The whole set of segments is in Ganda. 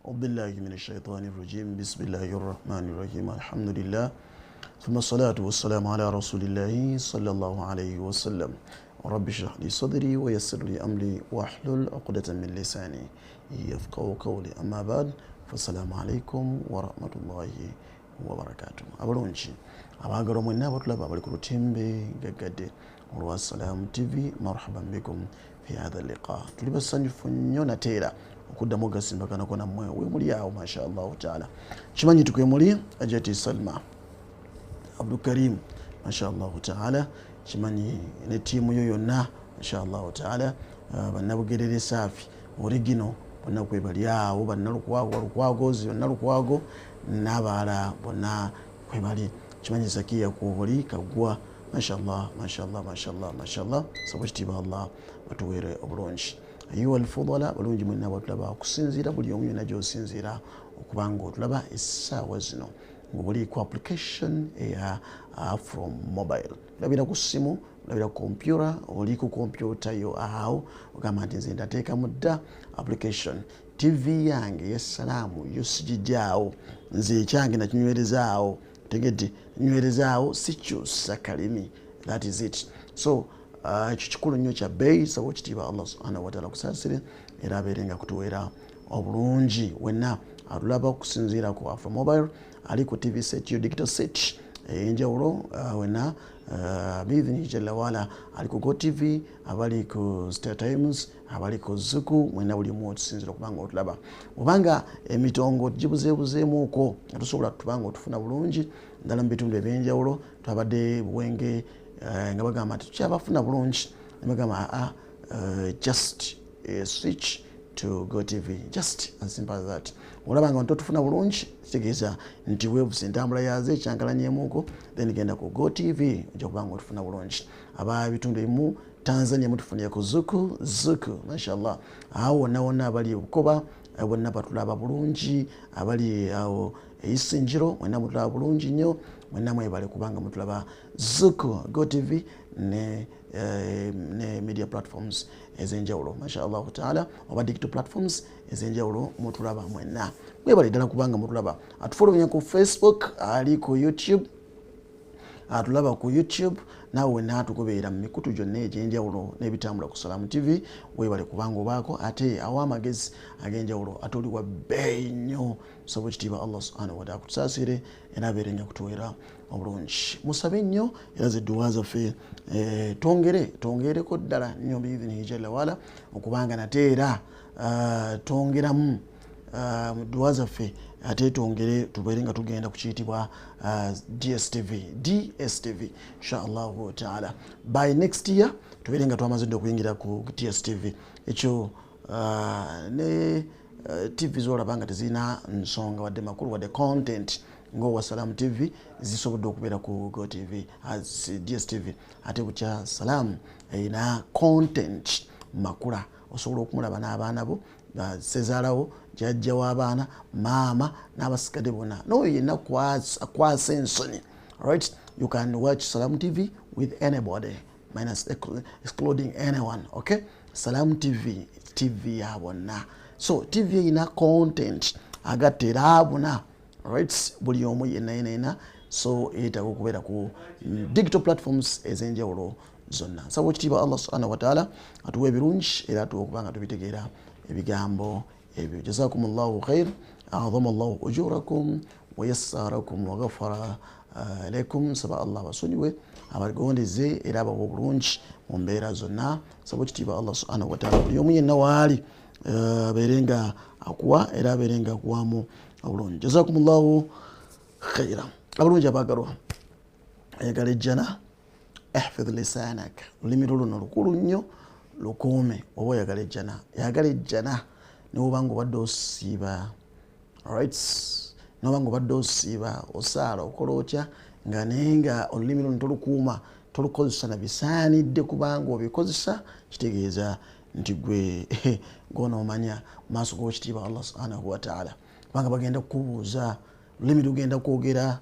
أعوذ بالله من الشيطان الرجيم بسم الله الرحمن الرحيم الحمد لله ثم الصلاة والسلام على رسول الله صلى الله عليه وسلم رب اشرح لي صدري ويسر لي أمري واحلل عقدة من لساني يفقهوا قولي أما بعد فالسلام عليكم ورحمة الله وبركاته abalungi abaagala mwenna abatulaba abali ku lutimbe gaggadde olwa Salam TV marhaban bikum fi hadha liqa tuli basanyufu nnyo nateera okuddamu ogasimbakanako nammwe wemuli awo mashallah taala kimanyi tukwemuli Ajati Salma Abdul Karim mashallah taala kimanyi ne tiimu yo yonna mashallah taala bannabugerere saafi origino bonna kwebali awo bannalukwagozi bannalukwago n'abalala bonna kwebali kimanyi Zakiya Koboli Kagwa mashallah sabo kitiibwa Allah batuweere obulungi ayuha alfudala balungi mwenna batulaba okusinziira buli omu yonna gy'osinziira okubanga otulaba essaawa zino ng'obuli ku application eya from mobile olabira ku ssimu olabira ku kompyuta oli ku kompyuta yo awo ogamba nti nze ndateekamu dda application TV yange y'essalaamu yo sigijjaawo nze ekyange nakinywerezaawo tegedde nywerezaawo sikyusa kalimi that is it so ekyo kikulu nnyo kya bbeeyi sabo kitiibwa Allah subhanahu wa ta'ala kusaasire era abeerenga kutuweera obulungi wenna atulaba okusinziira ku Afro Mobile ali ku TV set yo digital set enjawulo wenna biidhini jalla wala ali ku GoTV abali ku Star Times abali ku Zuku mwenna buli mu otusinziira okubanga otulaba obanga emitongo gibuzeebuzeemuuko tusobola tubanga otufuna bulungi ddala mu bitundu ebyenjawulo twabadde Buwenge nga bagamba nti tukyabafuna bulungi ne bagamba just switch to GoTV just as simple as that olabanga nti tufuna bulungi kitegeeza nti waves entambula yaze ekyankalanyeemuuko then genda ku GoTV ojja kubanga otufuna bulungi aba bitundu ebimu Tanzania mutufunira ku Zuku mashallah awo wonna wonna abali Bukoba bonna batulaba bulungi abali awo Isinjiro mwenna mutulaba bulungi nnyo mwenna mwebale kubanga mutulaba Zuku GoTV ne media platforms ez'enjawulo mashallah taala oba digital platforms ez'enjawulo mutulaba mwenna mwebale ddala kubanga mutulaba atufolowinga ku Facebook ali ku YouTube atulaba ku YouTube nawe naatugobeera mu mikutu gyonna egy'enjawulo n'ebitambula ku Salam TV weebale kubanga obaako ate aw'amagezi ag'enjawulo ate oli wa bbeeyi nnyo sabo kitiibwa Allah subhanahu wa ta'ala kutusaasire era abeerenga kutuweera obulungi musabe nnyo era zedduwa zaffe twongereko ddala nnyo biidhini jalla wala okubanga nate era twongeramu mu dduwa zaffe ate twongere tubeere nga tugenda kukiyitibwa DSTV inshallah taala by next year tubeere nga twamaze dde okuyingira ku DSTV ekyo ne TV zolaba nga tezirina nsonga wadde makulu wadde content ng'owa Salam TV zisobodde okubeera ku GoTV as DSTV ate bukya Salam erina content makula osobola okumulaba n'abaana bo sezaalawo jjajja w'abaana maama n'abasigadde bonna n'oyo yenna kwasa ensonyi right you can watch Salam TV with anybody minus excluding anyone okay Salam TV ya bonna so TV erina content agatte era abuna right buli omu yenna so etaaga okubeera ku digital platforms ez'enjawulo zonna nsaba ekitiibwa Allah subhanahu wa ta'ala atuwa ebirungi era atuwa okubanga tubitegeera ebigambo ebyo jazakumullahu khair a'zama Allahu ujurakum wa yassarakum wa ghafara alaikum saba Allah basonyiwe abagondeze era abawa obulungi mu mbeera zonna nsaba ekitiibwa Allah subhanahu wa ta'ala buli omu yenna waali abeerenga akuwa era abeerenga akuwamu obulungi jazakumullahu khaira abulungi abaagalwa ayagala ejjana ihfidh lisanak olulimi luno lukulu nnyo lukuume oba oyagala ejjana yagala ejjana newobanga obadde osiiba right newobanga obadde osiiba osaala okola otya nga naye nga olulimi luno tolukuuma tolukozesa na bisaanidde kubanga obikozesa kitegeeza nti gwe gonoomanya maaso g'ekitiibwa Allah subhanahu wa ta'ala kubanga bagenda kukubuuza olulimi lugenda kwogera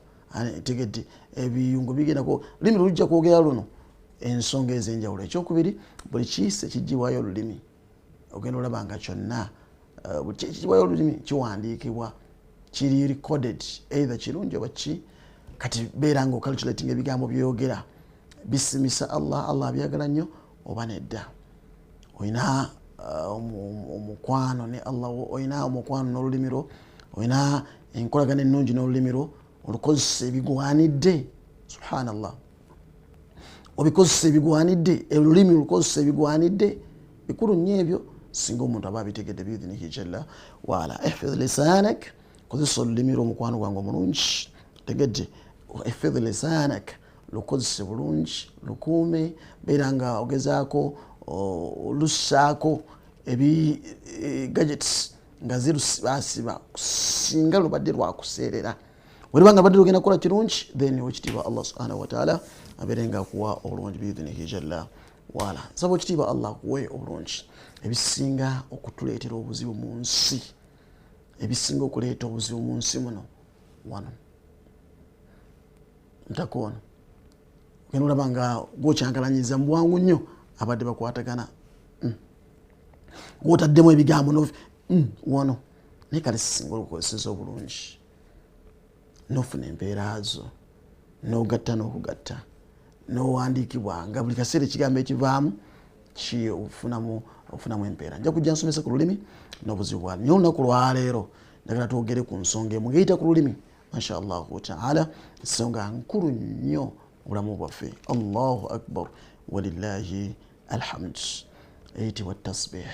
tegedde ebiyungo bigenda olulimi lujja kwogera luno ensonga ez'enjawulo ekyokubiri buli kiyise kijjibwayo olulimi ogenda olaba nga kyonna ekitiibwa y'olulimi kiwandiikibwa kiri recorded either kirungi oba ki kati beera nga ocalculating ebigambo byoyogera bisimisa Allah abyagala nnyo oba nedda. Olina omukwano ne Allah, olina omukwano n'olulimi lwo, olina enkolagana ennungi n'olulimi lwo, olukozesa ebigwanidde. Subhanallah, obikozesa ebigwanidde, olulimi olukozesa ebigwanidde, bikulu nnyo ebyo singa omuntu aba abitegedde biidhinihi jalla waala. Ihfidh lisanak, kozesa olulimi lwo omukwano gwange omulungi, tegedde. Ihfidh lisanak, lukozese bulungi, lukuume, beera nga ogezaako olussaako gadgets nga zirusibasiba singa lubadde lwakuseerera. Waliba nga badde lugenda kukola kirungi, then wekitiibwa Allah subhanahu wa ta'ala abeere nga akuwa obulungi biidhinihi jalla waala. Nsaba ekitiibwa Allah akuwe obulungi. Ebisinga okutuleetera obuzibu mu nsi, ebisinga okuleeta obuzibu mu nsi muno wano ntakoona ogenda olaba nga gwokyankalanyiza mu bwangu nnyo abadde bakwatagana gwotaddemu ebigambo wano, naye kale sisinga olukozeseza obulungi n'ofuna empeera zo n'ogatta n'okugatta n'owandiikibwa nga buli kaseera ekigambo ekivaamu ofunamu empeera. Nja kujja nsomesa ku lulimi n'obuzibu bwalwo. Naye olunaku lwaleero njagala twogere ku nsonga emu ng'eyita ku lulimi masha Allahu ta'ala, ensonga nkulu nnyo obulamu bwaffe. Allahu akbar walillahi alhamd. Eyitibwa tasbih.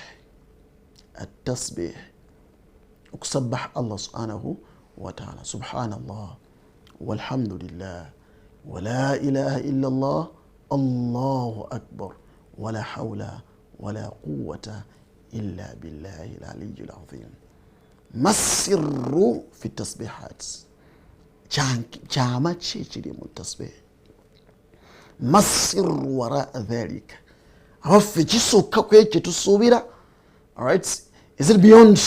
At-tasbih, okusabbaha Allah subhanahu wa ta'ala. Subhanallah walhamdulillah wa la ilaha illa Allah, Allahu akbar wa la hawla wa la quwwata illa billahi al-aliyyil azim. Masirru fi tasbihat, kyama ki ekiri mu tasbih? Masirru wara dhalika, abaffe kisukka ku ekyo tusuubira. Alright, is it beyond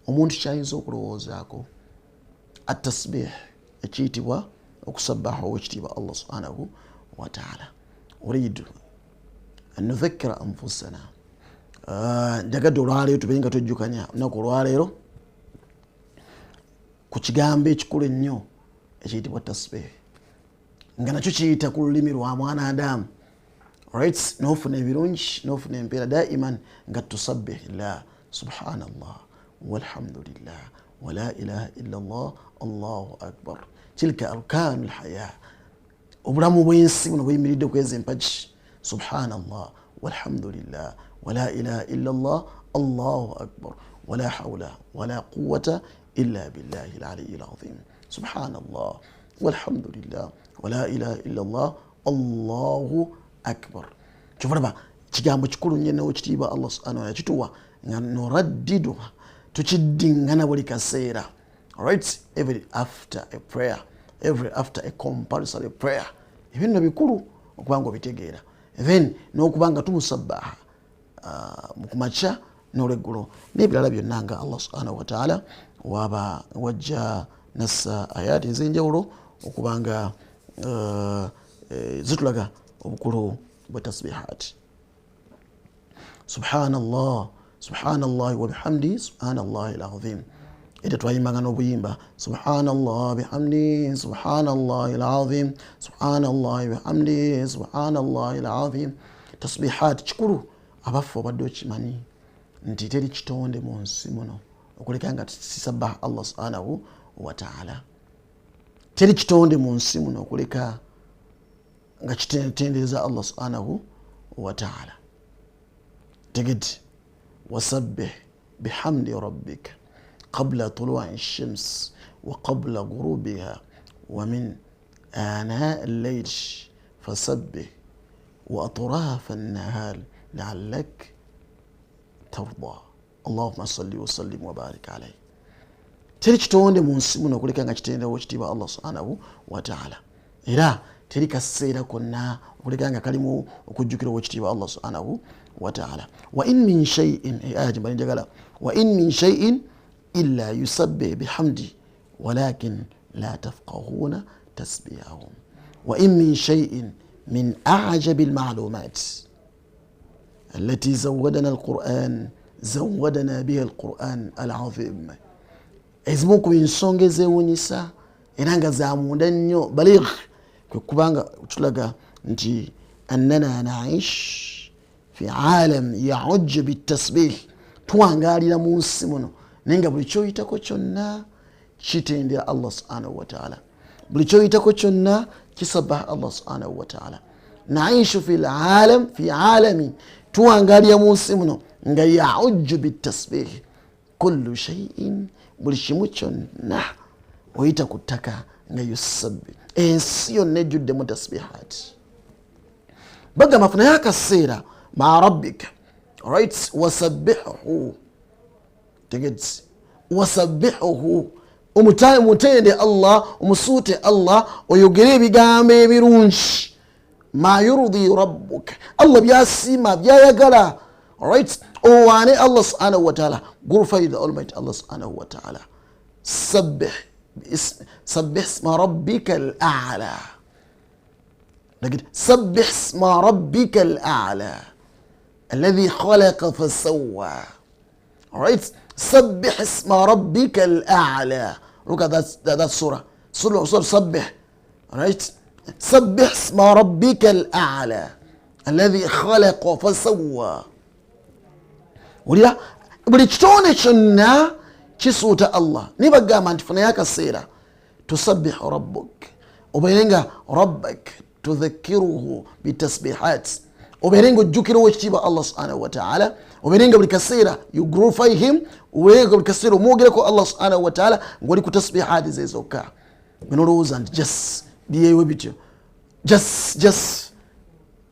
omuntu kyayinza okulowoozaako? At-tasbih, ekiyitibwa okusabbaha owekitiibwa Allah subhanahu wa ta'ala. Uridu an nudhakkira anfusana, njagadde olwaleero tubeere nga tujjukanya olunaku olwaleero ku kigambo ekikulu ennyo ekiyitibwa tasbih, nga nakyo kiyita ku lulimi lwa mwana Adamu. Right, n'ofuna ebirungi n'ofuna empeera daiman nga tusabbihillah, subhanallah walhamdulillah wa la ilaha illa Allah, Allahu akbar. Tilka arkanul haya, obulamu bw'ensi buno buyimiridde kweza empagi. Subhanallah walhamdulillah wa la ilaha illa Allah, Allahu akbar wa la hawla wa la quwwata illa billahi al-aliyyil azim. Subhanallah walhamdulillah wa la ilaha illa Allah, Allahu akbar. Kyova kigambo kikulu nnyo n'ekitiibwa Allah subhanahu wa ta'ala kituwa nga noraddiduha, tukiddingana buli kaseera. Alright, every after a prayer, every after a compulsory prayer. Ebintu bikulu okuba nga obitegeera, then n'okuba nga tumusabbaha mu kumakya n'olweggulo n'ebirala byonna nga Allah subhanahu wa ta'ala waba wajja nassa ayati ez'enjawulo okuba nga zitulaga obukulu bwa tasbihat. Subhanallah, subhanallah wa bihamdi, subhanallah al-azim. Ete twayimbanga n'obuyimba subhanallah bihamdi, subhanallah al-azim, subhanallah bihamdi, subhanallah al-azim. Tasbihat kikulu abaffe obadde okimanyi nti teri kitonde mu nsi muno okuleka nga tisabbaha Allah subhanahu wa ta'ala. Teri kitonde mu nsi muno okuleka nga kitendereza Allah subhanahu wa ta'ala. Tegedi wasabbih bihamdi rabbika qabla tulu'i ash-shams wa qabla ghurubiha wa min ana al-layl fasabbih wa atrafa an-nahar la'allak tarda. Allahumma salli wa sallim wa barik alayhi. Teri kitonde mu nsi muno okuleka nga kitendereza ekitiibwa Allah subhanahu wa ta'ala. Era teri kaseera konna okuleka nga kalimu okujjukira owekitiibwa Allah subhanahu wa ta'ala. Wa in min shay'in, ayati mbali njagala, wa in min shay'in illa yusabbih bihamdi walakin la tafqahuna tasbihahum. Wa in min shay'in min a'jabi al-ma'lumat التي زودنا القرآن zawadana biha alquran alazim ezimu ku nsonga ezewunyisa era nga za munda nnyo baligh kwe kubanga tulaga nti annana naish fi alam ya'ujju bitasbih tuwangalira mu nsi muno naye nga buli kyoyitako kyonna kitendera Allah subhanahu wa ta'ala buli kyoyitako kyonna kisabbaha Allah subhanahu wa ta'ala naishu fi alami tuwangalira mu nsi muno nga ya'ujju bitasbih kullu shay'in buli kimu kyonna oyita ku ttaka nga yusabbi ensi yonna ejjuddemu tasbihat bagamba funayo akaseera ma rabbika right wasabbihuhu tegedzi wasabbihuhu umutende Allah umusuute Allah oyogere ebigambo ebirungi ma yurdi rabbuka Allah byasiima byayagala right owane Allah subhanahu wa ta'ala glorify the almighty Allah subhanahu wa ta'ala sabbih isma rabbika al-a'la sabbih isma rabbika al-a'la alladhi khalaqa fasawwa right sabbih isma rabbika al-a'la look at that surah sabbih right sabbih isma rabbika al-a'la alladhi khalaqa fasawwa ulira buli kitonde kyonna kisuuta Allah nibagamba nti funayo akaseera tusabbihu rabbuk obeerenga rabbak tudhakiruhu bitasbihat obeerenga ojjukirawo ekitiibwa Allah subhanahu wa ta'ala obeerenga buli kaseera you glorify him obeerenga buli kaseera omwogereko Allah subhanahu wa ta'ala ng'oli ku tasbihat ze zokka benolowooza nti just byewe bityo just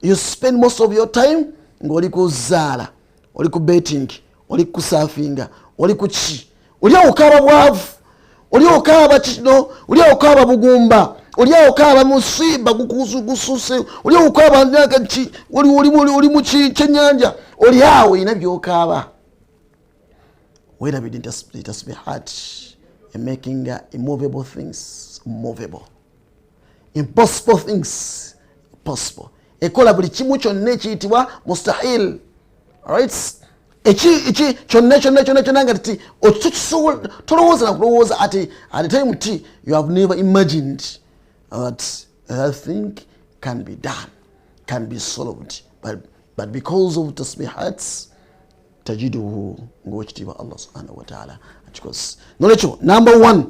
you spend most of your time ng'oli ku zaala oli ku betting oli ku surfinga oli ku ki oli okaba bwavu oli okaba kino oli okaba bugumba oli okaba musiba gususe oli okaba nti oli mu kyenyanja oli awo ina byokaba wera bidin tasbihat and making immovable things movable impossible things possible ekola buli kimu kyonna ekiyitibwa mustahil right echi kyonna nga ti tolowooza nakulowooza at the time ti you have never imagined that thing can be done, can be solved, but because of tasbihats tajiduhu ng'okitiibwa Allah subhanahu wa ta'ala akikoze nolwekyo number 1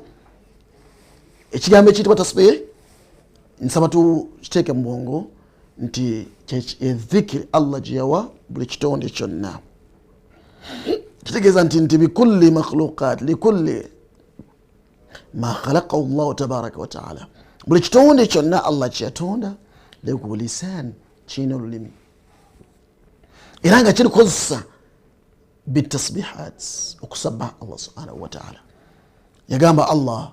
ekigambo ekiyitibwa tasbih nsaba tukiteeke mu bwongo nti dhikri Allah gye yawa buli kitonde kyonna kitegeeza nti bikulli makhluqat likulli ma khalaqa Allah tabaraka wa ta'ala buli kitonde kyonna Allah kyeyatonda lahu lisan kirina olulimi era nga kirikozesa bitasbihat okusabbaha Allah subhanahu wa ta'ala yagamba Allah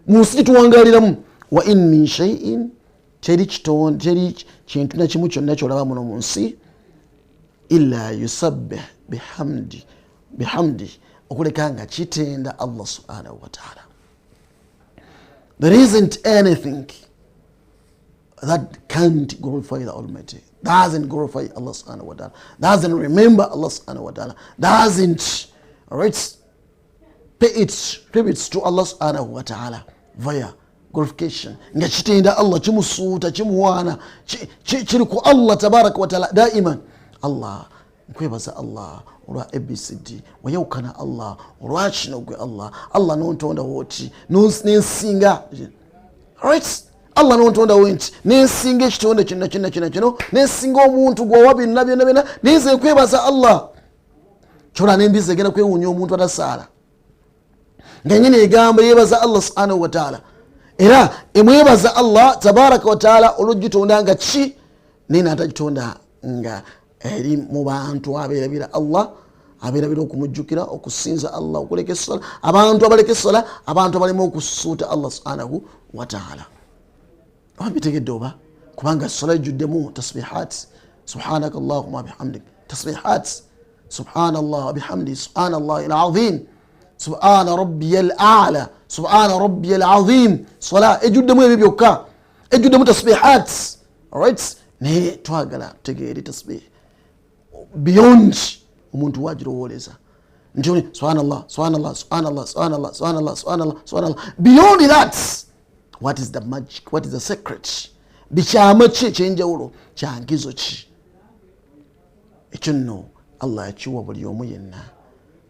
mu nsi tuwangaliramu wa in min shay'in teri kintu na kimu kyonna kyolaba muno mu nsi illa yusabbih bihamdi okuleka nga kitenda Allah subhanahu wa ta'ala. There isn't anything that can't glorify the Almighty, doesn't glorify Allah subhanahu wa ta'ala, doesn't remember Allah subhanahu wa ta'ala, doesn't pay its tributes to Allah subhanahu wa ta'ala via glorification. Nga kitenda Allah, kimusuuta, kimuwaana, kiri ku Allah tabaraka wa ta'ala daiman. Allah nkwebaza Allah olwa ABCD wayawukana Allah olwa kino gwe Allah nontonda woti nensinga Allah nontonda wenti nensinga ekitonde kino nensinga omuntu gwowa byonna nenze nkwebaza Allah kyola nembiza egenda kwewuunya omuntu atasaala nga nyine egamba yebaza Allah subhanahu wa ta'ala era emwebaza Allah tabaraka wa ta'ala olw'ogitonda nga ki nina atagitonda nga eri mu bantu abeerabira Allah, abeerabira okumujjukira, okusinza Allah, okuleka essala, abantu abaleka essala, abantu abalimu okusuuta Allah subhanahu wa ta'ala. Abitegedde oba kubanga essala ejjuddemu tasbihat, subhanaka Allahumma bihamdik, tasbihat, subhanallah bihamdi, subhanallah al-azim, subhana rabbiyal a'la, subhana rabbiyal azim. Sala ejjuddemu ebyo byokka, ejjuddemu tasbihat. Alright, ne twagala tegeere tasbih beyond omuntu wagirowooleza. njoni subhanallah subhanallah subhanallah subhanallah subhanallah subhanallah subhanallah. Beyond that, what is the magic, what is the secret? Bikyama ki ekyenjawulo, kyangizo ki? Ekyo nno Allah yakiwa buli omu yenna.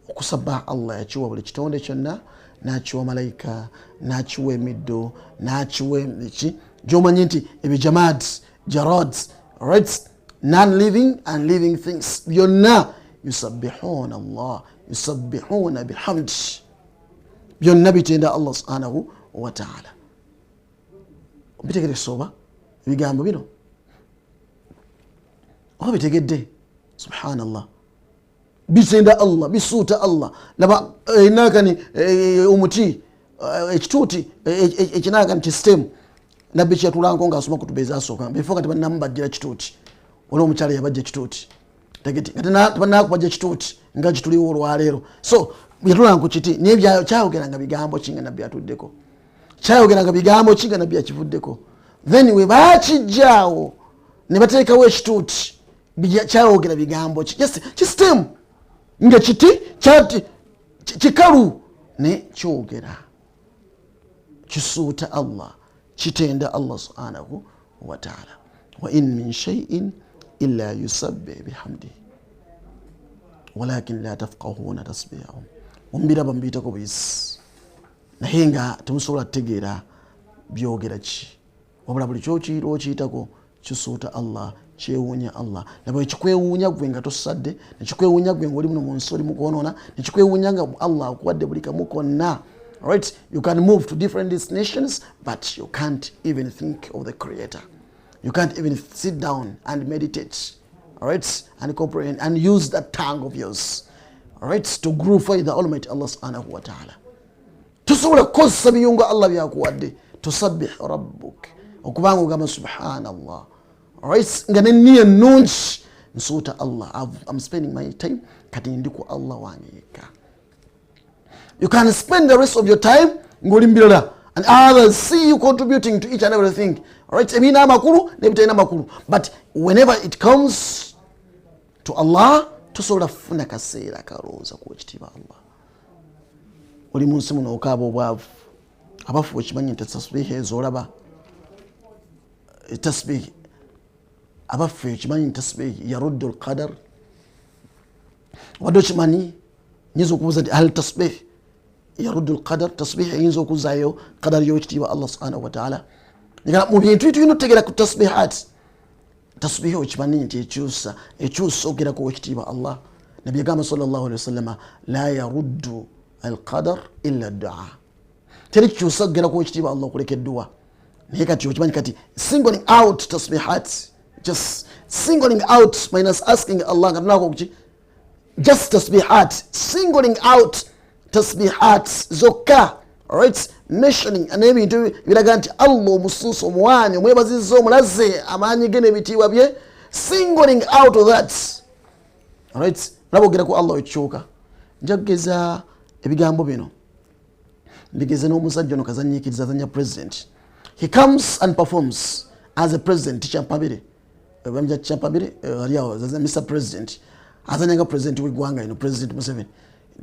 Okusaba Allah yakiwa buli kitonde kyonna, n'akiwa malayika, n'akiwa emiddo, n'akiwa ki gy'omanyi nti ebijamaad jarad, right, non-living and living things byonna yusabbihuna Allah, yusabbihuna bihamdi, byonna bitenda Allah subhanahu wa ta'ala. Bitegedde soba ebigambo bino oba bitegedde? Subhanallah, bitenda Allah, bisuuta Allah. Laba enakani omuti ekituuti ekinakani kisitemu nabbi kyatulanko ng'asoma kutubeeza asooka before kati bannamubajjira kituuti olwo omukyala yabajja kituuti tegeti kati bannakubajja kituuti nga kituliwo olwaleero. So yatulanko kiti naye kyayogeranga bigambo ki nga nabbi atuddeko, kyayogeranga bigambo ki nga nabbi akivuddeko. Then we baakijjaawo ne bateekawo ekituuti kyayogera bigambo ki, yes kisitemu nga kiti kyati kikalu ne kyogera kisuuta Allah, kitenda Allah subhanahu wa ta'ala. Wa in min shay'in illa yusabbih bihamdihi walakin la tafqahuna tasbihahum. Mumbiraba mbiyitako buyisi naye nga temusobola kutegeera byogera ki, wabula buli kyokiira okiyitako kisuuta Allah, kyewuunya Allah. Laba ekikwewuunya gwe nga tosadde, nekikwewuunya gwe ngaoli muno mu nsi oli mukwonoona, nekikwewuunya nga Allah akuwadde buli kamu konna. Right? You can move to different destinations, but you can't even think of the Creator. You can't even sit down and meditate, all right, and comprehend and use that tongue of yours, all right, to glorify the Almighty Allah subhanahu wa ta'ala. Tusobola kukozesa biyunga Allah byakuwadde, tusabbih rabbuk, okubanga ogamba subhanallah, all right, nga nenniya ennungi nsuuta Allah. I'm spending my time kati ndiku Allah wange yekka. You can spend the rest of your time ngoli mbirala and others see you contributing to each and everything, all right, ebina amakulu nebitayina amakulu, but whenever it comes to Allah tusobola kufuna kaseera kalowooza ku ekitiibwa Allah. Oli mu nsi muno okaaba obwavu, abafu ekimanyi nti tasbihi ezolaba tasbihi, abafu ekimanyi nti tasbihi yaruddu alqadar. Wadde okimanyi nyinza okubuuza nti hal tasbih yaruddu alqadar, tasbih eyinza okuzaayo qadar y'ekitiibwa Allah subhanahu wa ta'ala. Mu bintu tulina okutegeera ku tasbihat, tasbihi okimanyi nti ekyusa ogerako ekitiibwa Allah. Nabbi yagamba sallallahu alayhi wasallam la yaruddu alqadar illa ad-du'a, teri kyusa ogerako ekitiibwa Allah okuleka edduwa. Naye kati okimanyi kati singling out tasbihat, just singling out minus asking Allah nga tunako kuki, just tasbihat, singling out tasbihat zokka, right, mentioning and ebintu biraga nti Allah omusuusu omuwaanyi omwebaziza omulaze amaanyi ge n'ebitiibwa bye, singling out of that, right. Laba ogera ku Allah ekikyuka. Njageza ebigambo bino mbigeze n'omusajja ono kazanyiikiriza azanya president. He comes and performs as a president. Champabire bamja Champabire aliawo Mr. President azanyanga president w'eggwanga ino, President Museveni.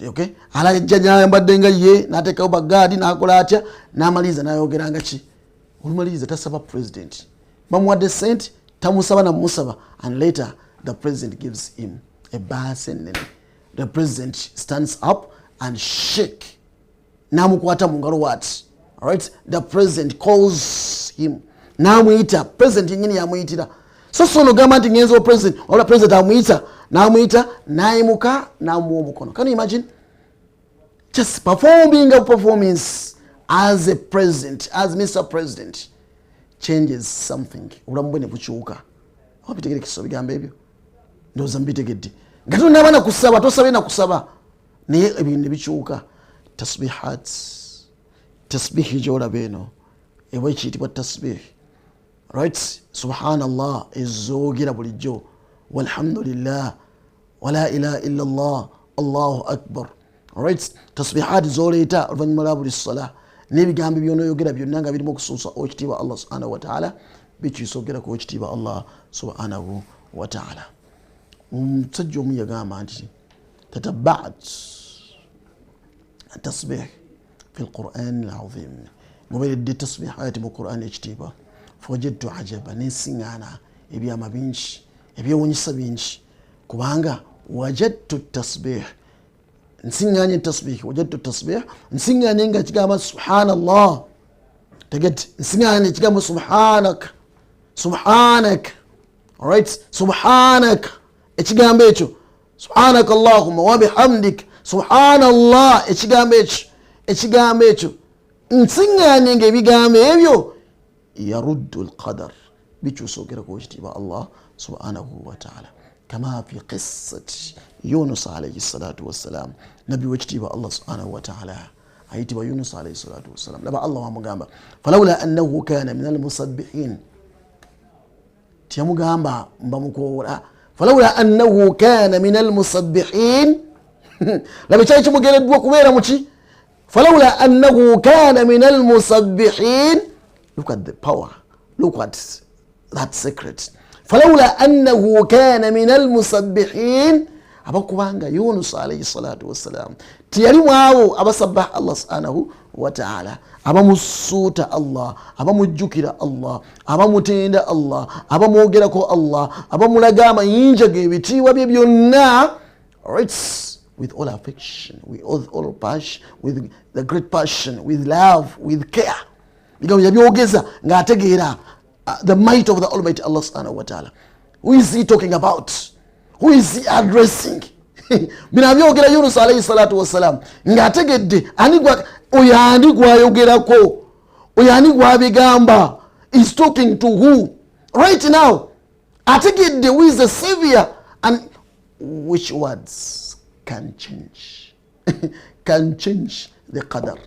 Okay, alajja mbadde nga ye n'ateekawo bagadi n'akola atya n'amaliza n'ayogeranga ki, olumaliza tasaba president, bamuwadde sente tamusaba na musaba, and later the president gives him a basin. The president stands up and shake namukwata mu ngalo what, all right. The president calls him namuyita, president yenyini yamuyitira. So no gamba nti ngenzo president ola president amuyita namuyita nayimuka namuwa omukono. Can you imagine just performing a performance as a president, as Mr. President changes something? Obulamu bwe ne bukyuka. Oba bitegerekesa bigambo ebyo ndowooza mbitegedde. Nga tonaba na kusaba, tosabe na kusaba naye ebintu ne bikyuka. Tasbihat, tasbihi gy'olaba eno eba ekiyitibwa tasbih, right. Subhanallah ezoogera bulijjo, walhamdulillah, wala ilaha illa Allah, Allahu akbar, right. Tasbihat zoleeta oluvannyuma lwa buli ssala n'ebigambo by'onooyogera byonna nga birimu okusuusa ekitiibwa Allah subhanahu wa ta'ala, bikiisa okugerako ekitiibwa Allah subhanahu wa ta'ala. Omusajja omu yagamba nti tatabaat التصبيح في القرآن العظيم مبين دي تصبيحات من القرآن اجتبا فوجدت عجبا نسينا يبيا ما بينش يبيا ونسا بينش كبانغا وجدت التصبيح نسينا التصبيح وجدت التصبيح نسينا نينغا تجامع سبحان الله تجد نسينا نتجامع سبحانك alright سبحانك ekigambo ekyo subhanaka allahumma wa bihamdik subhanallah ekigambo ekyo nsiŋŋaanye ng'ebigambo ebyo yaruddu alqadar bikyusoogera ku ekitiibwa Allah subhanahu wa ta'ala kama fi qissati Yunus alayhi salatu wassalam nabbi w'ekitiibwa Allah subhanahu wa ta'ala ayitibwa Yunus alayhi salatu wassalam laba Allah wamugamba falawla annahu kana min almusabbihin tiyamugamba mbamukowola فلولا أنه كان من المسبحين لما تشاهد مجرد وكبيرة مشي فلولا أنه كان من المسبحين look at the power look at that secret فلولا أنه كان من المسبحين أبقوا يونس عليه الصلاة والسلام تياريمو أبا صبح الله سبحانه وتعالى aba musuuta Allah aba mujjukira Allah aba mutenda Allah aba mwogerako Allah aba mulaga amayinja g'ebitiibwa bye byonna with all affection with all passion with the great passion with love with care bigambo yabyogeza ng'ategeera the might of the Almighty Allah subhanahu wa ta'ala. Who is he talking about? Who is he addressing? bino abyogera Yunus alayhi salatu wassalam ng'ategedde anigwa oyani gwayogerako oyani gwabigamba is talking to who right now ategedde who is the savior and which words can change can change the qadar.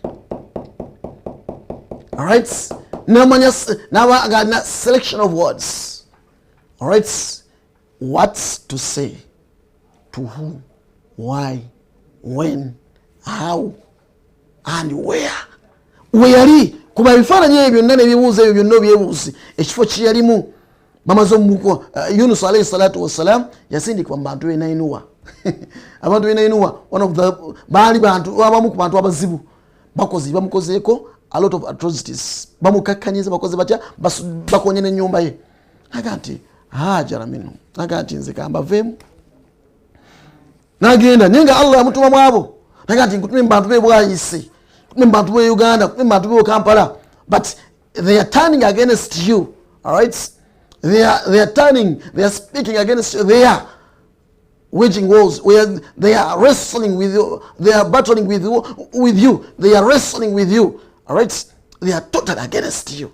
All right, now I got a selection of words. All right, what to say to who, why, when, how and where weyali kuba bifaananyi ebyo byonna n'ebibuuzo ebyo byonna ebyebuuzi ekifo kyeyalimu bamaze omuko Yunus alayhi salatu wassalam yasindikibwa mu bantu benainuwa abantu benainuwa one of the baali bantu abamu ku bantu abazibu bamukozeeko a lot of atrocities bamukakkanyiza bakoze batya bakonye n'ennyumba ye aga nti hajara minu aga nti nze kambaveemu n'agenda naye nga Allah yamutuma mu abo naga nti nkutume mu bantu be Bwayise bantu be Uganda bantu be Kampala but they are turning against you. All right, they are turning, they are speaking against you, they are waging wars, they are wrestling with you, they are battling with you, they are wrestling with you. All right, they are totally against you.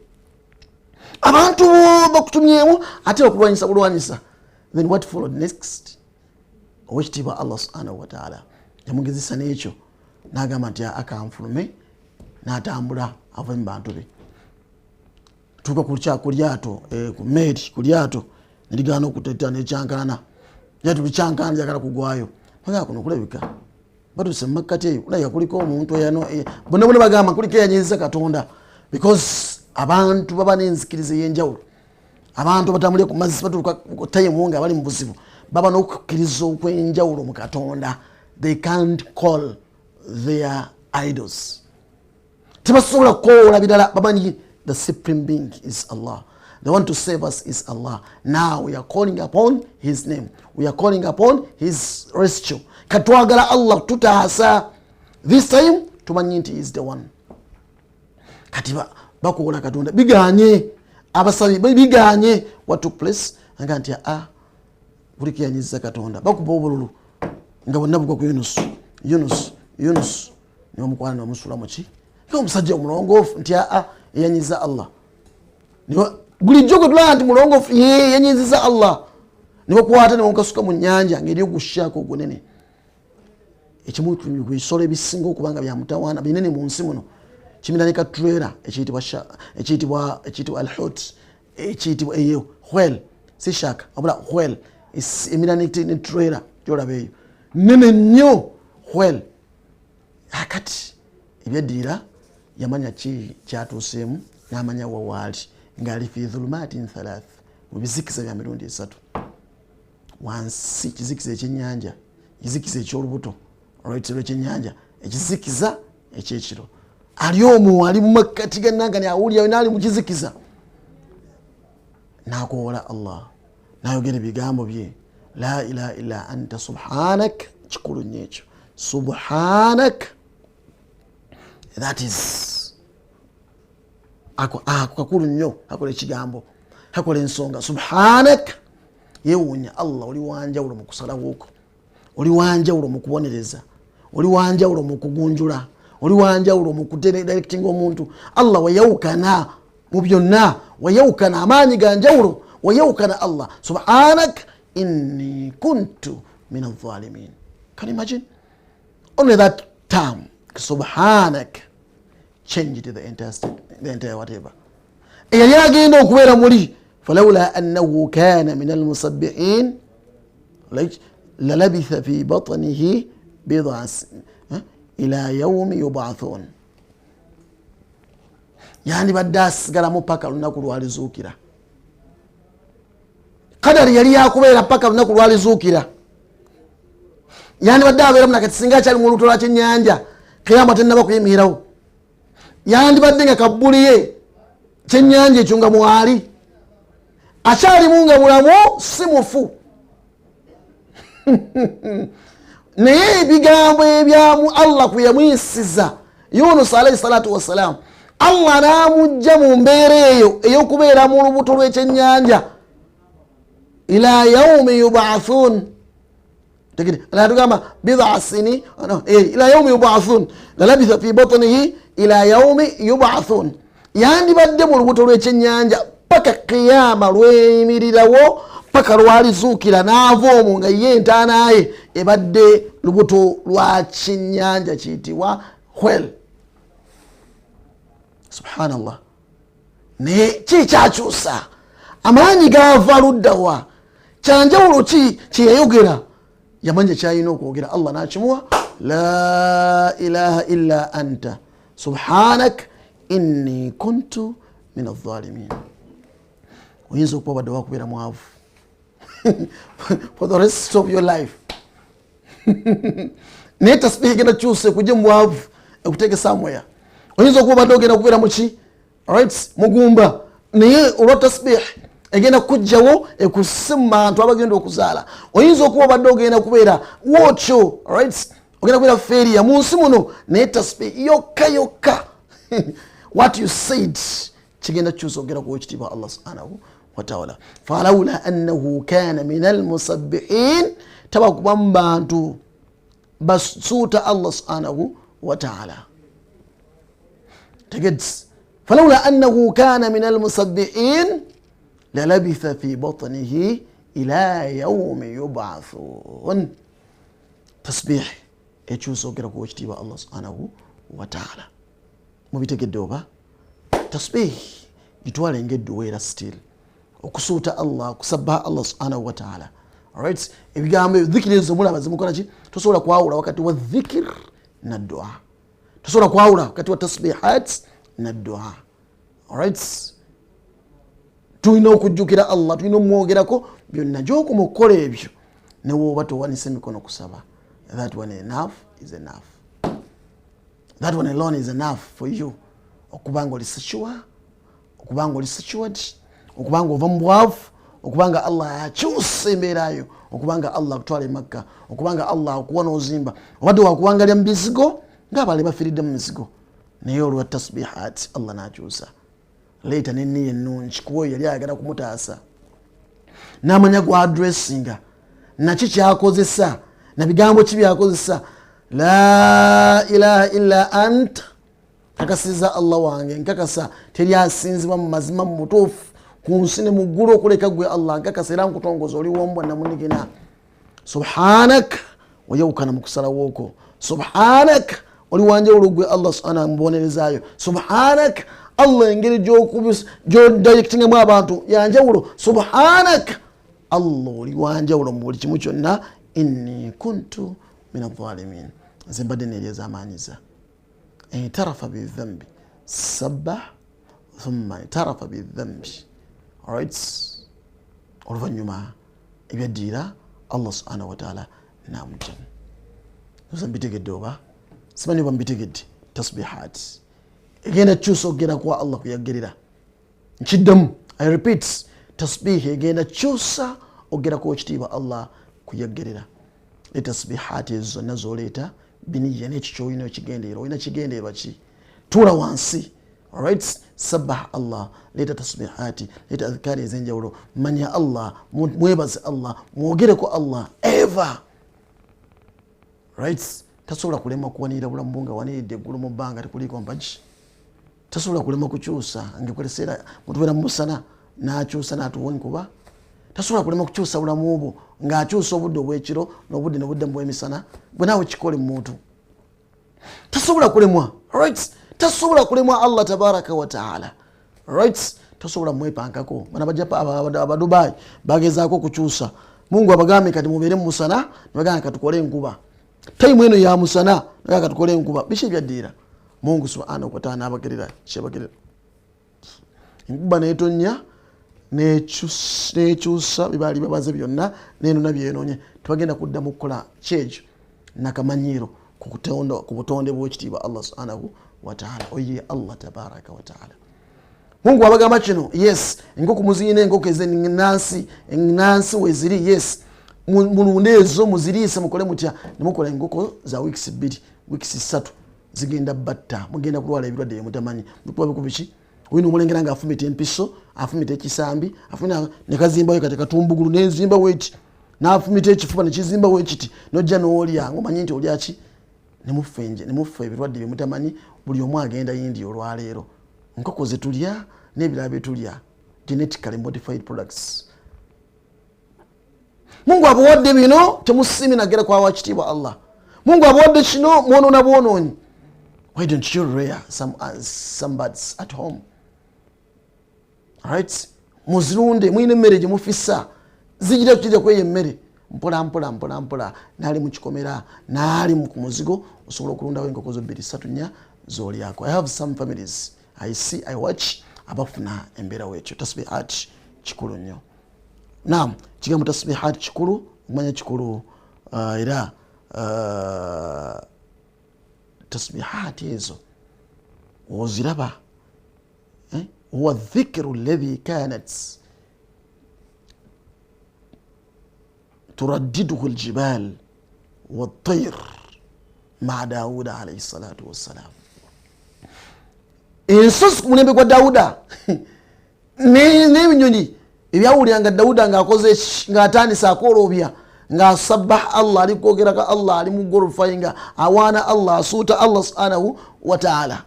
Abantu bakutumyemu ate okulwanyisa bulwanyisa. Then what followed next? Owekitiibwa Allah subhanahu wa ta'ala yamugezesa n'ekyo n'agamba nti akanfulume n'atambula ava mu bantu be tuuka ku lyato ku meeri ku lyato neligaana okuteta n'ekyankana lyato likyankana lyagala kugwayo naga kuno kulabika batuse mu makkati eyo kulabika kuliko omuntu eyano bonna bagamba kuliko eyanyiza Katonda because abantu baba n'enzikiriza ey'enjawulo abantu batambulira ku mazzi batuuka ku tayimu nga bali mu buzibu baba n'okukkiriza okw'enjawulo mu Katonda. They can't call their idols. Tebasobola kukola bidala bamanyi the supreme being is Allah. The one to save us is Allah. Now we are calling upon his name. We are calling upon his rescue. Katwagala Allah tutaasa. This time tumanyi nti is the one. Katiba bakola Katonda biganye abasabi biganye what took place nga nti buli yanyiza Katonda bakuba obululu nga bonna bugwa ku Yunus niwo mukwana omusula muki omusajja omulongoofu nti yanyiza Allah bulijjo gwe tulaba nti mulongoofu yanyiziza Allah niwo kwata niwo nkasuka mu nnyanja ngeri ogushaako ogunene ekimu ku bisolo ebisinga okubanga bya mutawaana binene mu nsi muno kimiranika trailer ekiyitibwa al-hut ekiyitibwa eyo whale si shark abula whale emiranika ne trailer gyolaba eyo nene nnyo whale akati ebyeddiira yamanya ki kyatuuseemu n'amanya wawaali ng'ali fi dhulumatin thalath mu bizikiza bya mirundi 3 wansi kizikiza ekyennyanja kizikiza ekyolubuto olw'ekitero ekyennyanja ekizikiza ekyekiro ali omwo ali mu makkati gannanga awulira naali mu kizikiza nakoola Allah nayogera ebigambo bye la ilaha illa anta subhanak kikulu nnyo ekyo subhanak that is kakulu nnyo akola ekigambo akola ensonga subhanak yewuunya Allah oli wanjawulo mu kusalawooko oli wanjawulo mu kubonereza oli wanjawulo mu kugunjula oli wanjawulo mu kudirectinga omuntu Allah wayawukana mu byonna wayawukana amaanyi ganjawulo wayawukana Allah subhanak inni kuntu min adh-dhalimin. Can you imagine? Only that term subhanak changed the entire whatever. Eyali agenda okubeera muli falawla annahu kana min almusabbihin lalabitha fi batnihi bid'a ila yawmi yub'athun. Yani badde asigalamu paka lunaku lwalizuukira. Kadari yali yakubeera paka lunaku lwalizuukira. Yani badde abeeramu nakati singa akyali mu luto lwa kyennyanja kiyama tennaba kuyimirawo. Yani badde nga kabbuliye kyennyanja ekyo nga mwali akyalimu nga mulamu si mufu. Naye ebigambo ebyamu Allah kuyamwisiza Yunus alayhi salatu wassalam Allah namujja mu mbeera eyo ey'okubeera mu lubuto lw'ekyennyanja ila yawmi yub'athun. Tugamba bid'a sini ila yawmi yub'athun lalabitha fi batnihi ila yawmi yub'athun. Yandibadde mu lubuto lw'ekyennyanja paka qiyama lweyimirirawo paka lwalizuukira n'ava omwo nga ye entaana ye ebadde lubuto lwa kyennyanja kiyitibwa whale. Subhanallah. Naye kikyakyusa amaanyi gava luddawa kyanjawulo ki kyeyayogera yamanya kyayina okwogera Allah n'akimuwa la ilaha illa anta subhanak inni kuntu min adh-dhalimin. Oyinza okuba badde wakubeera mwavu for the rest of your life. Naye tasbihi genda kyuse kujja mwavu ekuteke somewhere. Oyinza okuba badde ogenda kubeera muki right mugumba naye olwa tasbihi egenda kujjawo ekusse mu bantu abagenda okuzaala. Oyinza okuba badde ogenda kubeera wotyo right ogenda kubeera failure mu nsi muno naye tasbihi yokka yokka what you said kigenda kyusa ogenda kuwa ekitiibwa Allah subhanahu wa ta'ala. falawla annahu kana min almusabbihin tabakuba mu bantu basuuta Allah subhanahu wa ta'ala. Tegedde falawla annahu kana min almusabbihin lalabitha fi batnihi ila yawmi yub'athun. Tasbih ekyusa ogenda kuwa ekitiibwa Allah subhanahu wa ta'ala. Mubitegedde oba? Tasbih gitwale ng'edduweera still okusuuta Allah kusabbaha Allah subhanahu wa ta'ala. Alright, ebigambo dhikiri ezo mulaba zimukola ki tosobola kwawula wakati wa dhikr na dua. Tosobola kwawula wakati wa tasbihat na dua. Alright, tulina okujjukira Allah, tulina omwogerako byonna gy'okumukola ebyo ne wooba towanise emikono kusaba. That one enough is enough. That one alone is enough for you. Okubanga oli secure, okubanga oli secured, okubanga ova mu bwavu, okubanga Allah akyusa embeerayo, okubanga Allah akutwala Makka, okubanga Allah akuwa n'ozimba, obadde wakuwangalya mu bizigo ng'abali bafiiridde mu mizigo. Naye olwa tasbihat Allah n'akyusa. Leeta n'enniya ennungi kuba oyo yali ayagala kumutaasa. N'amanya gwa addressinga, naki kyakozesa, na bigambo ki byakozesa. La ilaha illa anta kakasiza Allah wange nkakasa teri asinzibwa mu mazima mu butuufu ku nsi ne mu ggulu okuleka gwe Allah nkakasa era nkutongoza oli wombwa namunigina. Subhanak wayawukana mu kusalawo okwo. Subhanak oli wanjawulo gwe Allah subhanahu mubonerezaayo. Subhanak Allah engeri gy'odirectingamu abantu yanjawulo. Subhanak Allah oli wanjawulo mu buli kimu kyonna. Inni kuntu min adh-dhalimin. Nze mbadde neeryeza amaanyiza. Itarafa bidhambi sabbah thumma itarafa bidhambi. Alright, oluvannyuma ebyaddiira Allah subhanahu wa ta'ala n'amujjamu. Nze mbitegedde oba? simanyi bambitegedde tasbihat egenda kyusa okugenda kwa Allah kuyagerera nkiddemu I repeat tasbih egenda kyusa okugenda kwa ekitiibwa Allah kuyagerera tasbihat ezo zonna zoleeta biniya n'ekikyo olina ekigendeerwa olina kigendeerwa ki tuula wansi alright sabbah Allah leeta tasbihati leeta adhkari ez'enjawulo manya Allah mwebaze Allah mwogereko Allah ever right tasobola kulema kuwanirira bulamu nga waniridde eggulu mu bbanga tekuliiko mpagi tasobola kulema kukyusa ngaekiseera mutubeera mu musana n'akyusa n'atuwa enkuba tasobola kulema kukyusa bulamu obwo ng'akyusa obudde obw'ekiro n'obudde ne budde mu bw'emisana bwe naawe kikole mu muntu tasobola kulemwa right tasobola kulemwa Allah tabaraka wa taala right tasobola mwepankako bana abadubai bagezaako kukyusa Mungu abagambe kati mubeere mu musana nebagamba katukole enkuba time eno ya musana nebagamba katukole enkuba bishe byaddiira Mungu subhanahu wa taala abagerera kyebagerera enkuba neetonya nekyusa bibaali babaze byonna nenona byenonye tebagenda kuddamu kukola kyejo nakamanyiiro ku butonde bw'ekitiibwa Allah subhanahu wa ta'ala oye Allah tabaraka wa ta'ala Mungu abagamba kino yes enkoko muziyina enkoko enansi weziri yes mulunde ezo muziriise mukole mutya nemukola enkoko za weeks 2 weeks 3 zigenda batta mugenda kulwala ebirwadde byemutamanyi mukuba biki oyina omulengera nga afumita empiso afumita ekisambi afumita nekazimbayo kati katumbugulu nenzimba weki n'afumita ekifuba nekizimba wekiti nojja n'olya ngomanyi nti olya ki nemufa ebirwadde byemutamanyi buli omu agenda yindi olwaleero nkoko zetulya n'ebirala byetulya genetically modified products Mungu abawadde bino temusimi nagera kwa wakitiibwa Allah Mungu abawadde kino mwonoona bwonoonyi why don't you rear some birds at home alright muzirunde mwine emmere gye mufissa zijira kujja kweyo emmere mpola naali mukikomera naali ku muzigo osobola okulundawo enkoko zo 2-3 z'olyako I have some families I watch abafuna embeera wekyo tasbihat kikulu nnyo naam kigambo tasbihat kikulu okumanya kikulu era tasbihat ezo oziraba huwa dhikru alladhi kanat تردده الجبال والطير مع داود عليه الصلاة والسلام ensozi kumulembe kwa Dawuda n'ebinyonyi ebyawuliranga Dawuda ng'akoze ng'atandisa akolobya ng'asabbaha Allah ali kwogerako Allah ali mu glorifyinga awaana Allah asuuta Allah subhanahu wa ta'ala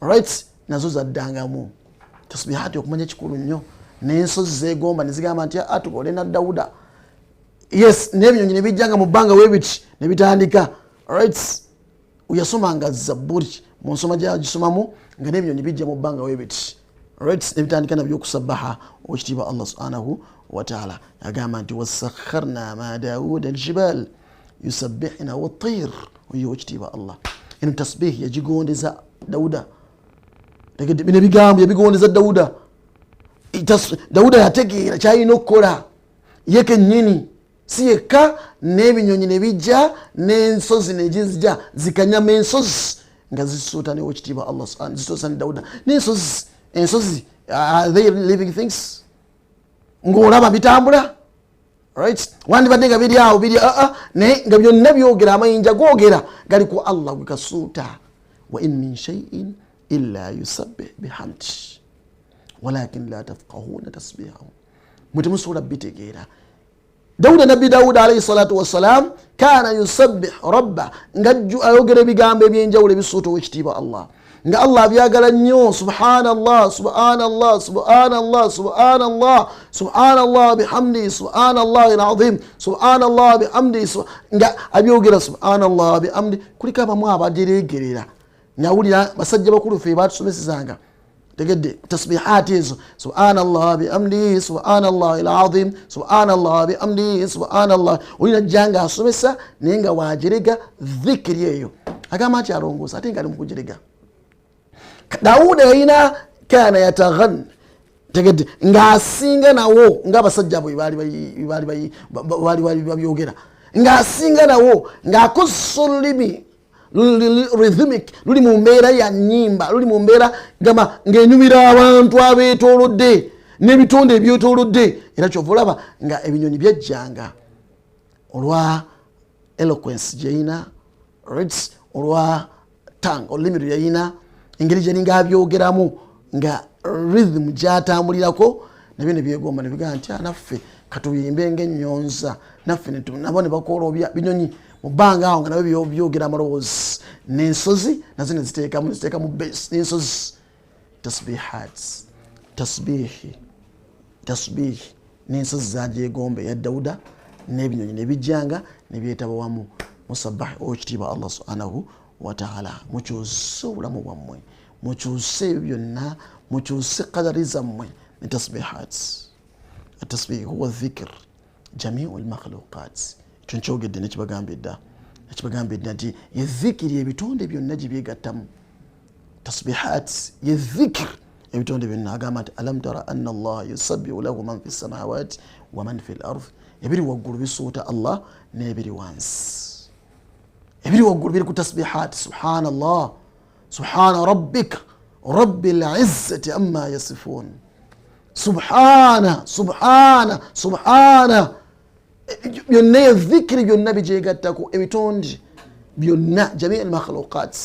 right nazo zaddangamu tasbihati okumanya kikulu nnyo n'ensozi zeegomba ne zigamba nti atugole na Dawuda yes n'ebinyonyi ne bijjanga mu bbanga webiti ne bitandika right uyasomanga Zaburi mu nsoma gyagisomamu nga n'ebinyonyi bijja mu bbanga webiti right ne bitandika nabyo okusabbaha okitiibwa Allah subhanahu wa ta'ala agamba nti wasakharna ma Dawuda aljibal yusabbihna wat-tayr oyo okitiibwa Allah eno tasbih yagigondeza Dawuda tegedde bino ebigambo yabigondeza Dawuda yategeera kyalina okukola ye kennyini si yekka n'ebinyonyi ne bijja n'ensozi ne gizija zikanyama ensozi nga zisuuta n'ekitiibwa Allah zisuuta ne Dawuda ensozi are they living things ng'olaba bitambula right wandibadde nga biri awo biri naye nga byonna byogera amayinja googera gali ku Allah gwe kasuuta wa in min shay'in illa yusabbih bihamdi walakin la tafqahuna tasbihahum mutemusobola bitegeera Dawuda nabbi Dawuda alayhi salatu wassalam kana yusabbih rabba ngajju ayogera ebigambo ebyenjawulo ebisuuta owekitiibwa Allah nga Allah byagala nnyo subhanallah subhanallah subhanallah subhanallah subhanallah bihamdi subhanallah alazim subhanallah bihamdi nga abyogera subhanallah bihamdi kuliko abamu abajeregerera nyawulira basajja bakulu fe batusomesezanga tegedde tasbihat ezo subhanallah bihamdi subhanallah alazim subhanallah bihamdi subhanallah olina janga asomesa naye nga wajerega dhikri eyo agamba nti alongoosa ate nga ali mu kujerega Dawuda yalina kana yataghan tegedde ng'asinga nawo ng'abasajja abo baali babyogera ng'asinga nawo ng'akozesa olulimi rhythmic, luli mu mbeera ya nnyimba, luli mu mbeera gamba ng'enyumira abantu abeetoolodde n'ebitonde ebyetoolodde. Era kyova olaba nga ebinyonyi byajjanga olwa eloquence gyeyina, right, olwa tongue olulimi lwe yayina, engeri gyeninga abyogeramu nga rhythm gyatambulirako, nabyo ne byegomba ne bigamba nti naffe katuyimbe ng'ennyonza, naffe nabo ne bakoola binyonyi mu bbanga awo nga nabyo byogera amaloboozi, n'ensozi nazo ne ziteeka mu base n'ensozi. tasbihi n'ensozi zagyegomba eya Dawuda n'ebinyonyi ne bijjanga ne byetaba wamu. Musabbahi okitiibwa Allah subhanahu wa ta'ala, mukyuse obulamu bwammwe, mukyuse ebyo byonna, mukyuse qadari zammwe ne tasbihat. Atasbihi huwa dhikr jamiu almakhluqat. Ekyo nkyogedde nekibagambye dda nti ye dhikiri ebitonde byonna gye byegattamu. Tasbihat ye dhikr ebitonde byonna. Agamba nti alam tara anna Allah yusabbihu lahu man fi samawati wa man fi al-ardh, ebiri waggulu bisuuta Allah n'ebiri wansi. Ebiri waggulu biri ku tasbihat. Subhanallah, subhana rabbika rabbil izzati amma yasifun. Subhana byonna yadhikiri byonna bijyegattako ebitonde byonna jamii al-makhluqat,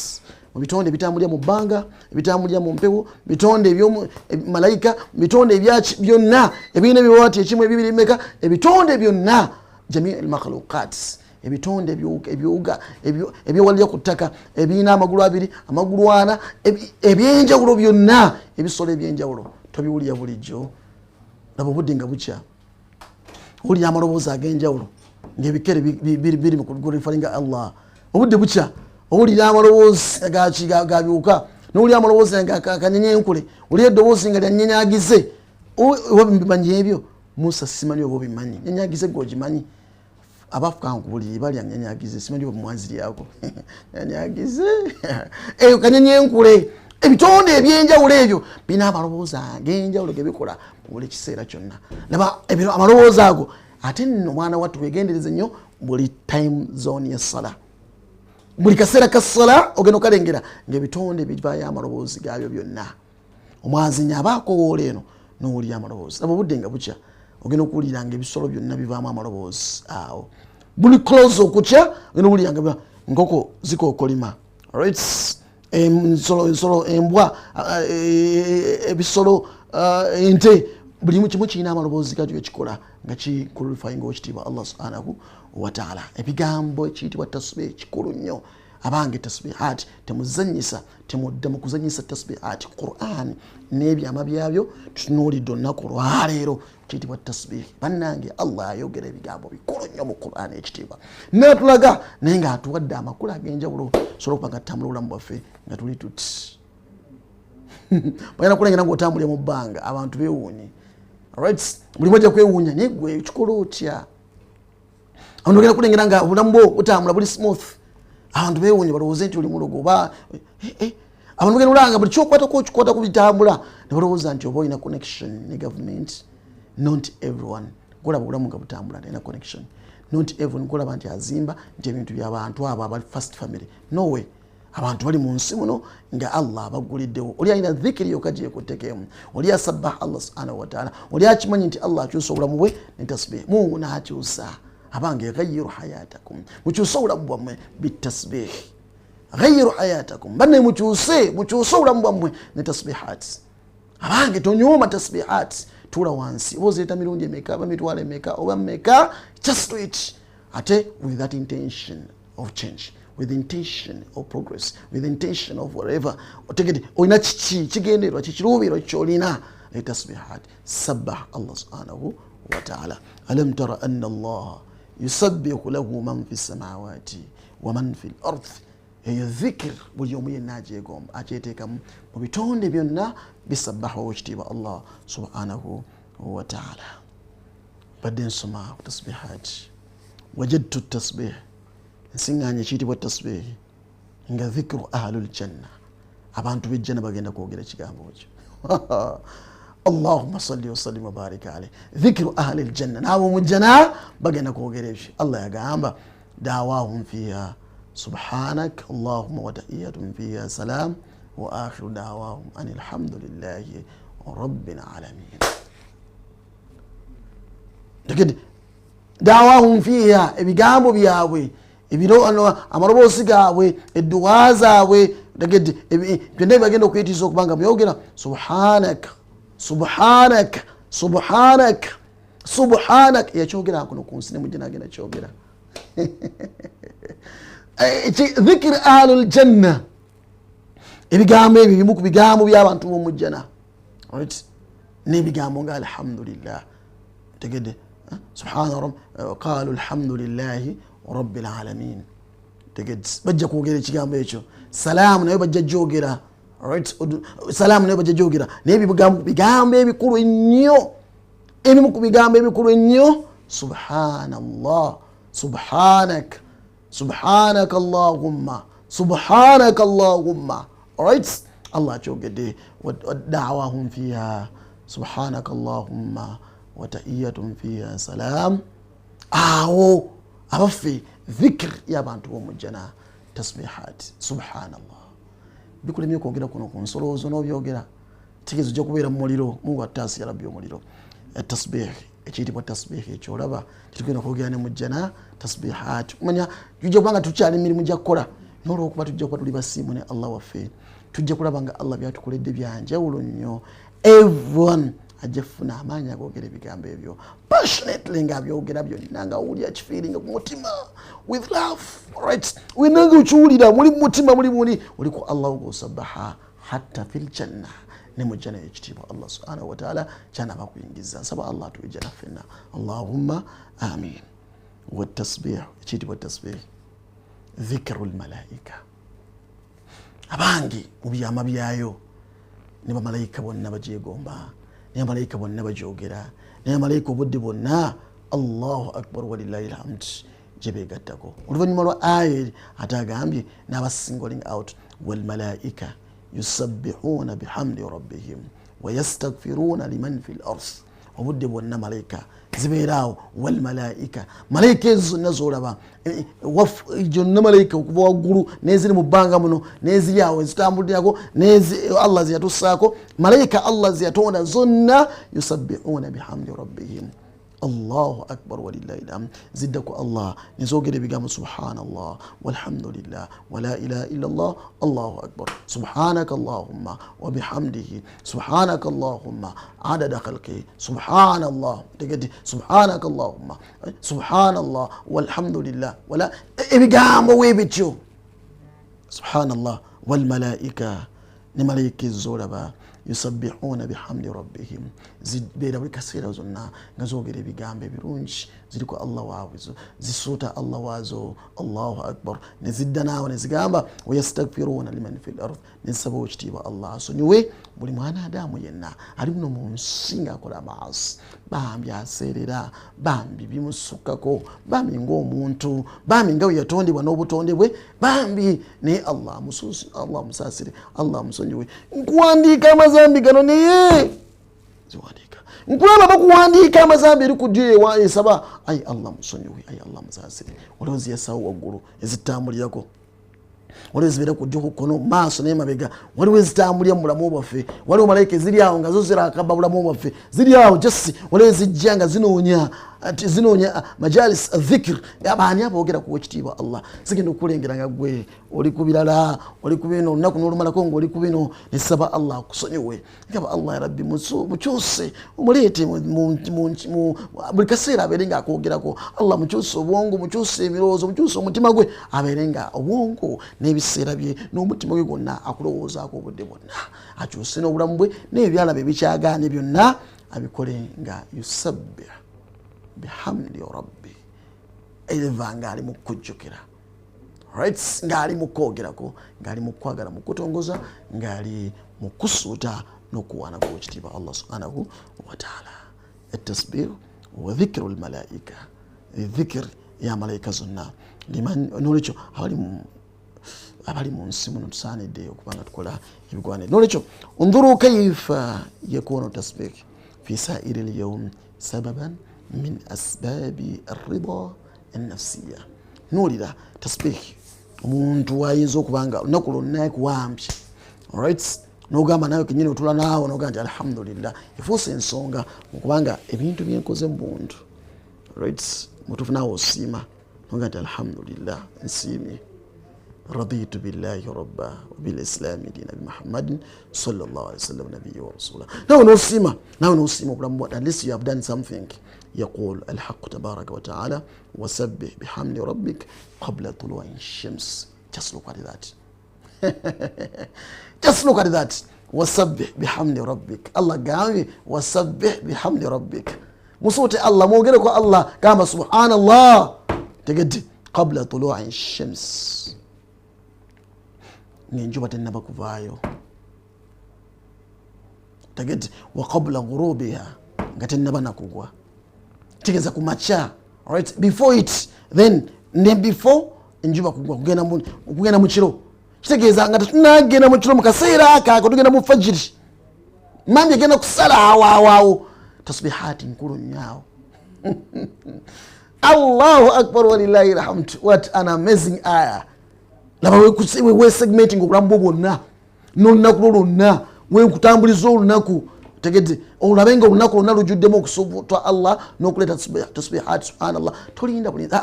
mu bitonde ebitambulira mu bbanga, ebitambulira mu mpewo, bitonde malayika, bitonde ebyaki byonna ebirina ebiwawaati ekimu ebibiri meka, ebitonde byonna jamii al-makhluqat, ebitonde ebyuga ebyowalira ku ttaka, ebirina amagulu abiri, amagulu ana, ebyenjawulo byonna, ebisolo ebyenjawulo tobiwulira bulijjo. Laba obudde nga bukya, owulira amaloboozi ag'enjawulo ng'ebikere biri mu kulifalinga Allah. Obudde bukya owulira amaloboozi gabyuka, n'owulira amaloboozi kanyenyenkule, owulira eddoboozi nga lyanyenyagize. Oba bimanyi ebyo? Musa simanyi oba obimanyi. Nyenyagize gwe ogimanyi? Abafukankubuliri balya nyenyagize, simanyi oba mwaziryako. Nyenyagize eyo kanyenyenkule. Ebitonde ebyenjawulo ebyo bina amaloboozi ag'enjawulo ge bikola mu buli kiseera kyonna. Laba amaloboozi ago. Ate nno mwana wattu wegendereze nnyo buli time zone ya sala, buli kaseera ka sala ogenda okalengera ng'ebitonde bivaayo amaloboozi gaabyo byonna. Omwazinyi abaakowoola eno n'owulira amaloboozi. Laba obudde nga bukya ogenda okuwulira ng'ebisolo byonna bivaamu amaloboozi awo. Buli close okukya ogenda okuwulira nga enkoko zikookolima, right? Ensolo, embwa, ebisolo, ente, buli kimu kirina amaloboozi gakyo gekikola nga kikulifyinga ekitiibwa Allah subhanahu wa ta'ala. Ebigambo ekiyitibwa tasbih kikulu nnyo. Abange tasbihat temuzanyisa, temudda mu kuzanyisa tasbihat. Qur'an n'ebyama byabyo tutunuulidde olunaku lwaleero kiyitibwa tasbih. Bannange Allah ayogera ebigambo bikulu nnyo mu Qur'an ekitiibwa, n'atulaga naye ng'atuwadde amakulu ag'enjawulo sobola okuba nga tutambula obulamu bwaffe nga tuli tuti. Bagenda kulengera ng'otambulira mu bbanga abantu beewuunye, right? Buli mwajja kwewuunya naye gwe kikola otya? Abantu bagenda kulengera nga obulamu bwo butambula buli smooth, abantu beewuunye balowooze nti oli mulogo oba abantu bagenda olanga buli kyokwatako okikwata ku bitambula ne balowooza nti oba olina connection ne government. Not everyone golaba obulamu nga butambula nalina connection. Not everyone golaba nti azimba nti ebintu by'abantu abo abali first family. No way. Abantu bali mu nsi muno nga Allah abaguliddewo. Oli alina dhikiri yokka gyekutekeemu, oli asabbaha Allah subhanahu wa ta'ala, oli akimanyi nti Allah akyusa obulamu bwe ne tasbih. Mungu n'akyusa. Abange ghayyiru hayatakum, mukyuse obulamu bwammwe bitasbih. Ghayyiru hayatakum, banne mukyuse obulamu bwammwe ne tasbihat. Abange tonyooma tasbihat. Tula wansi oba ozireeta mirundi emeka oba mitwalo emeka oba mmeka, just do it. Ate with that intention of change, with intention of progress, with intention of whatever. Otegede olina kiki kigendererwa kikiruubirwa kyolina tasbihat. Sabbah Allah subhanahu wa ta'ala. Alam tara anna Allah yusabbihu lahu man fi samawati wa man fi al-ardh. Eyo dhikr buli omu yenna agyegomba akyeteekamu mu bitonde byonna bisabbahu ekitiibwa Allah subhanahu wa ta'ala. Badde nsoma ku tasbihat, wajadtu tasbih, nsiŋŋaanya ekiyitibwa tasbih nga dhikru ahlul janna, abantu b'ejjana bagenda kwogera ekigambo ekyo. Allahumma salli wa sallim wa barik alayhi. Dhikru ahlil janna, n'abo mu jjana bagenda kwogera ebyo. Allah yagamba da'waahum fiha subhanak Allahumma wa tahiyyatun fiha salam wa akhiru da'wahum anil hamdulillahi rabbil alamin. Tegede da'wahum fiha ebigambo byabwe ebiro amarobosi gaabwe edduwa zaabwe tegede byonna bagenda okuyitiza okubanga byogera subhanak subhanak subhanak subhanak yakyogera kuno ku nsi ne mujja nagenda kyogera dhikr ahlul janna ebigambo ebyo bimu ku bigambo by'abantu b'omujjana right n'ebigambo nga alhamdulillah tegede subhana rabb qalu alhamdulillahi rabbil alamin tegede bajja kwogera ekigambo ekyo salaamu naye bajja jogera right salaamu naye bajja jogera naye bigambo ebikulu ennyo ebimu ku bigambo ebikulu ennyo subhanallah subhanak subhanak allahumma subhanak allahumma right Allah akyogedde da'wahum fiha subhanak allahumma wa tahiyyatun fiha salam. Awo abaffe dhikr y'abantu b'omujjana tasbihat subhanallah bikulemye okwogera kuno ku nsoloozo n'obyogera tegeeza ojja kubeera mu muliro Mungu ataasi yalabbi omuliro. Tasbih ekiyitibwa tasbih ekyo olaba kitugenda okwogera ne mujjana tasbihat omanya tujja kubanga tukyali emirimu gya kukola n'olwokuba tujja kuba tuli basiimu ne Allah waffe tujja kulaba nga Allah byatukoledde byanjawulo nnyo. Everyone ajja kufuna amaanyi agogera ebigambo ebyo passionately nga byogera byonna nga wulira kifiiringa ku mutima with love right wenanga okiwulira muli mu mutima muli oli ku Allah ogusabbaha hatta fil janna ne mujjana ekitiibwa Allah subhanahu wa ta'ala kyanaaba kuyingiza. Nsaba Allah atuwijjana ffenna Allahumma amin. Wa tasbih ekiyitibwa tasbih dhikrul malaika abangi mu byama byayo ne bamalayika bonna bagyegomba ne bamalayika bonna bagyogera ne bamalayika obudde bonna Allahu akbar walillahi alhamd gye beegattako. Oluvannyuma lwa aya ate agambye n'aba singling out wal malaika yusabbihuna bihamdi rabbihim wa yastaghfiruna liman fil ard. Obudde bwonna malayika zibeeraawo wal malaika malayika ezo zonna z'olaba gyonna malayika okuva waggulu n'eziri mu bbanga muno n'eziri awo ezitambulirako Allah zeyatussaako malayika Allah zeyatonda zonna yusabbihuna bihamdi rabbihim Allahu akbar walillahi alhamd. Ziddako Allah nizogera ebigambo subhanallah walhamdulillah wala ilaha illallah Allahu akbar subhanaka Allahumma wa bihamdihi subhanaka Allahumma adada khalqihi subhanallah tegedi subhanaka Allahumma subhanallah walhamdulillah wala ebigambo webityo subhanallah wal malaika ni malaika zolaba yusabbihuna bihamdi rabbihim zibeera buli kaseera zonna nga zoogera ebigambo ebirungi ziriko Allah waabwe zisuuta Allah waazo Allahu akbar ne zidda naawe ne zigamba wayastaghfiruna liman fil ard ne nsaba ekitiibwa Allah asonyiwe buli mwana Adamu yenna ali muno mu nsi ng'akola maasi bambi aseerera bambi bimusukkako bambi ng'omuntu bambi nga bwe yatondebwa n'obutonde bwe bambi naye Allah musaasire Allah musonyiwe. Nkuwandiika amazambi gano naye ziwandiika nkulaba bakuwandiika amazambi eri ku ddyo esaba ayi Allah musonyiwe ayi Allah musaasire waliwo ziyasawo waggulu ezitambulirako waliwo zibeera ku ddyo ku kkono maaso n'emabega waliwo ezitambulira mu bulamu bwaffe waliwo malayika eziri awo nga zo zirakaba bulamu bwaffe ziri awo jasi waliwo ezijja nga zinoonya majalis dhikr abaani aboogera ku ekitiibwa Allah zigenda okulengera nga gwe oli ku birala oli ku bino olunaku n'olumalako ng'oli ku bino nesaba Allah akusonyiwe ngaba Allah ya rabbi mukyuse umuleete buli kaseera abeere nga akwogerako Allah mukyuse obwongo mukyuse emirowoozo mukyuse omutima gwe abeere nga obwongo n'ebiseera bye n'omutima gwe gwonna akulowoozaako obudde bwonna akyuse n'obulamu bwe n'ebyalaba ebikyagaanye byonna abikole nga yusabbih bihamdi rabbi eva ng'ali mu kujjukira right ng'ali mu kwogerako ng'ali mu kwagala mu kutongoza ng'ali mu kusuuta n'okuwaana kw'ekitiibwa Allah subhanahu wa ta'ala. At-tasbih wa dhikru al-malaika dhikr ya malayika zonna liman nolekyo abali mu nsi muno tusaanidde okuba nga tukola ebigwaniro nolekyo undhuru kayfa yakunu tasbih fi sa'iri al-yawm sababan min asbabi ar-rida an-nafsiyya. Nolira tasbih omuntu ayinza okubanga olunaku lwonna kuwambye, alright, n'ogamba nawe kenyini otula naawe n'ogamba nti alhamdulillah, efuuse ensonga okubanga ebintu byenkoze mu buntu, alright, mutuufu naawe osiima n'ogamba nti alhamdulillah, nsiimye. رضيت بالله ربا وبالإسلام دينا بمحمد صلى الله عليه وسلم نبيه ورسوله. Now no sima at least you have done something. يقول الحق تبارك وتعالى وسبح بحمد ربك قبل طلوع الشمس. Just look at that. Just look at that. وسبح بحمد ربك. الله قال وسبح بحمد ربك. مصوت الله مو قالك الله قام سبحان الله تجد قبل طلوع الشمس. Ngenjuba tenaba kuvaayo. Tageti wa qabla ghurubiha ngatenaba nakugwa. Tegeza kumacha, right? Before it, then before njuba kugwa kugenda mu kiro. Kitegeza nga tunagenda mu kiro mu kaseera aka tugenda mu fajiri. Mambi agenda kusala awaawo tasbihati nkulu nyaawo. Allahu akbar walillahi alhamd. What an amazing ayah. Laba we segmenting okulambo bwonna n'olunaku lwonna we kutambuliza olunaku tegedde olabenga olunaku lwonna lujuddemu okusuubutwa Allah n'okuleeta tasbihat subhanallah tolinda bulinzi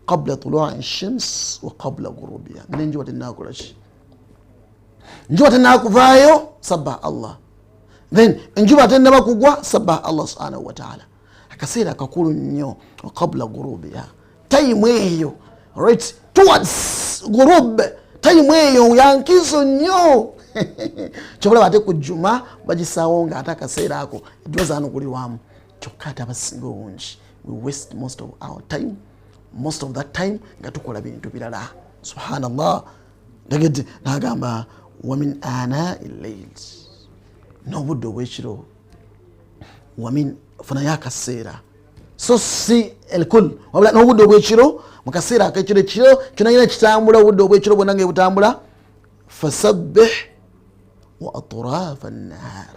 qabla tulu'i shams wa qabla ghurubiha nenjuba tennakola ki njuba tennakuvaayo sabbaha Allah then enjuba tennaba kugwa sabbaha Allah subhanahu wa ta'ala akaseera akakulu nnyo wa qabla ghurubiha time eyo right towards gurub time eyo yankizo nnyo kyobola bate ku juma bagisaawo nga ate akaseera ako edwaza anokulirwamu kyokka ate abasinga obungi we waste most of our time, most of that time nga tukola bintu birala subhanallah tegedde nagamba wamin ana il-layl n'obudde obw'ekiro wamin funayo akaseera so si elkul wabula n'obudde obw'ekiro mu kaseera ak'ekiro ekiro kyonna kitambula obudde obw'ekiro bwonna nga butambula fasabbih wa atrafa an-nahar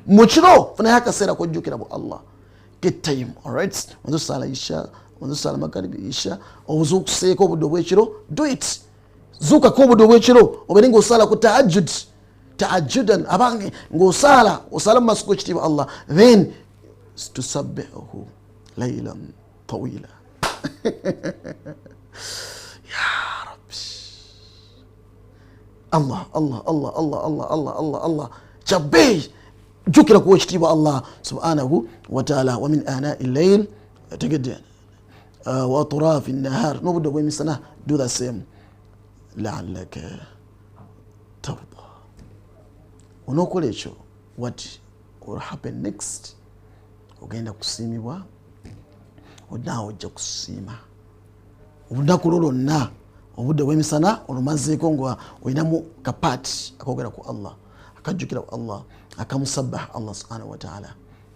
mu kiro funayo akaseera kojjukira bu Allah get time, alright, wanzo sala isha wanzo sala magaribi isha obuzo okuseeka obudde obw'ekiro do it zuka ko obudde obw'ekiro obeere ng'osala ku tahajjudan abange ng'osala osala mu masuku ekitiibwa Allah then tusabbihuhu laylan tawila ya rabbi Allah Allah Allah Allah Allah Allah Allah Allah jabbe jukira ku ekitiibwa Allah subhanahu wa ta'ala wa min ana il-layl tegedde wa atraf an-nahar n'obudde bw'emisana do the same la'allaka tarda onokola ekyo what will happen next ogenda kusiimibwa odnaawe ojja kusiima olunaku lwo lwonna obudde bw'emisana olumazeeko nga olinamu kapaati akogera ku Allah akajjukira ku Allah akamusabbaha Allah subhanahu wa ta'ala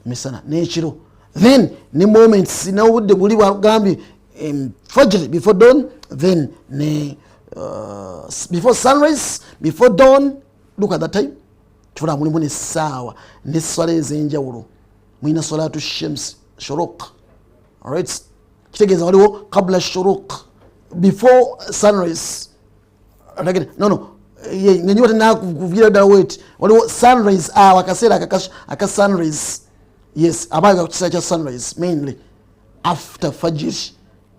misana n'ekiro then ne moments n'obudde buli bwagambye fajr before dawn then ne before sunrise before dawn look at that time tufuna mulimu n'essaawa n'esswala ez'enjawulo mulina salatu shams shuruq, alright, kitegeeza waliwo qabla shuruq before sunrise no ngenyiwa tenakuvira ddala wet waliwo sunrise akaseera aka sunrise yes abaga ku kiseera kya sunrise mainly after fajr,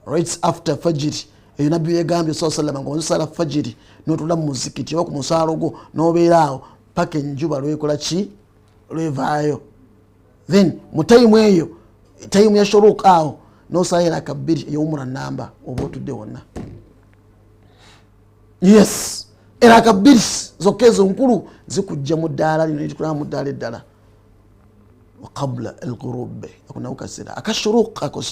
right, after fajr eyo nabbi yegambye sallallahu nga onsala fajr n'otula mu muzikiti oba ku musaalo gwo n'obeera awo paka enjuba lwekola ki lwevaayo then mu time eyo time ya shuruq awo n'osayira akabbiri ey'omura namba oba otudde wonna yes era akabbiri zokka ezo nkulu zikujja mu ddaala lino netukulaba mu ddaala eddala wa qabla al-ghurub akunawo kaseera akashuruq ako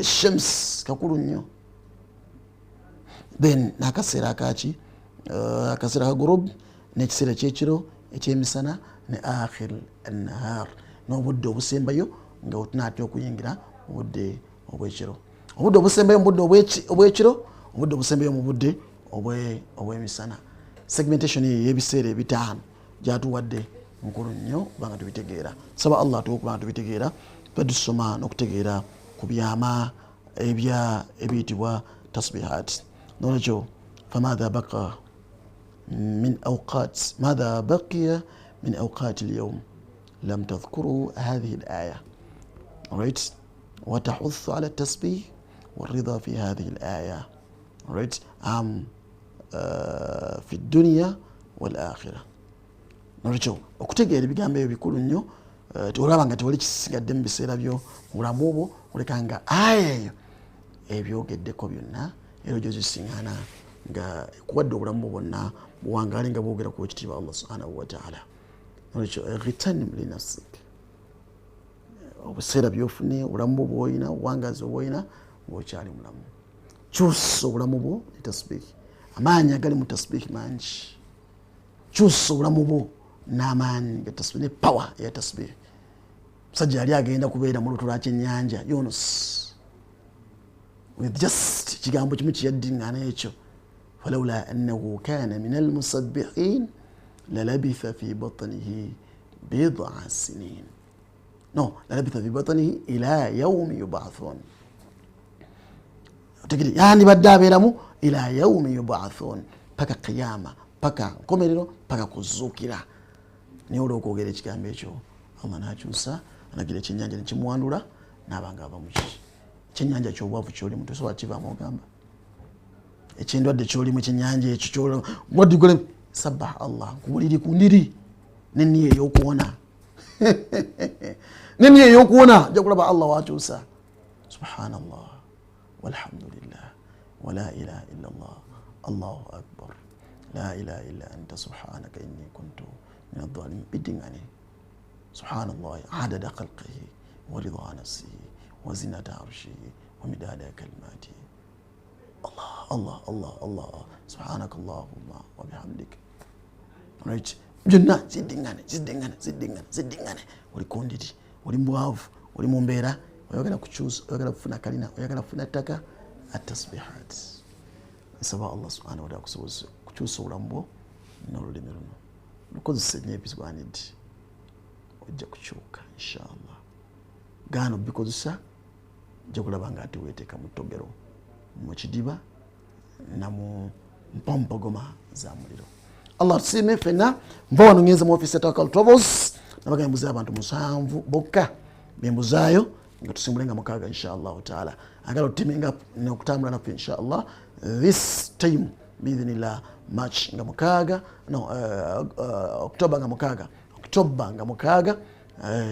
shams kakulu nnyo then n'akaseera akaki akaseera ka ghurub n'ekiseera ky'ekiro ekyemisana ne akhir an-nahar n'obudde obusembayo nga otunaatya okuyingira obudde obw'ekiro obudde obusembayo mu budde obw'ekiro obudde obusembayo mu budde obw'emisana segmentation y'ebiseera ebitaano gyatuwadde nkulu nnyo kubanga tubitegeera saba Allah tukubanga tubitegeera badusoma n'okutegeera ku byama ebiyitibwa tasbihat nolwekyo فماذا بقى من أوقات ماذا بقي من أوقات اليوم لم تذكروا هذه الآية right وتحث على التسبيح والرضا في هذه الآية right في الدنيا والآخرة nolekyo okutegeera ebigambo ebyo bikulu nnyo olaba nga tewali kisigadde mu biseera byo mulamu obwo oleka nga aya eyo ebyogeddeko byonna era ojo zisiŋŋaana nga ekuwadde obulamu bwonna buwangaale nga bwogera ku ekitiibwa Allah subhanahu wa ta'ala nolekyo ghitanim li nafsik obuseera byofune obulamu bwo bwolina obuwangazi obwolina ng'okyali mulamu kyusa obulamu bwo ne tasbihi amaanyi agali mu tasbihi mangi kyusa obulamu bwo n'amaanyi ga tasbihi ne power ya tasbihi musajja yali agenda kubeera mu luto lwa kyennyanja Yunus with just kigambo kimu kiyaddiŋŋaana ekyo falawla annahu kana min almusabbihin lalabitha fi batnihi bid'a sinin lalabitha fi batnihi ila yawmi yub'athun otegere yandibadde abeeramu ila yawmi yub'athun paka qiyama paka nkomerero paka kuzuukira naye olw'okwogera ekigambo ekyo Allah n'akyusa anagira ekyennyanja nekimuwandula n'abanga ava mu ekyennyanja ky'obwavu ky'olimu tosobola kivaamu ogamba ekyendwadde ky'olimu ekyennyanja ekyo ky'oddigole sabbaha Allah nkubuliri ku ndiri nenniyo ey'okuwona nenniyo ey'okuwona ojja kulaba Allah w'akyusa subhanallah walhamdulillah wala ilaha illa Allah Allahu akbar la ilaha illa anta subhanaka inni kuntu min adh-dhalimin biddingane subhanallah adada khalqihi wa ridha nafsihi wa zinata arshihi wa midada kalimatihi Allah Allah Allah subhanaka Allahumma wa bihamdika right byonna ziddingane oli kundiri oli mubwavu oli mu mbeera oyagala kukyusa oyagala kufuna kalina oyagala kufuna ttaka at-tasbihat nsaba Allah subhanahu wa ta'ala kusoboza kukyusa obulamu bwo n'olulimi luno lukozesa nnyo ebizwanidde ojja kukyuka inshallah gaano bikozesa ojja kulaba nga ate weeteeka mu ttogero mu kidiba na mu mpompogoma za muliro Allah tusiime ffenna nva wano ngenze mu office ya Tawakkal Travels nabaga mbuza abantu 7 bokka bembuzaayo nga tusimbulenga mukaaga inshallah taala agala otiminga n'okutambula naffe inshallah this time biidhnillah March nga mukaaga October nga mukaaga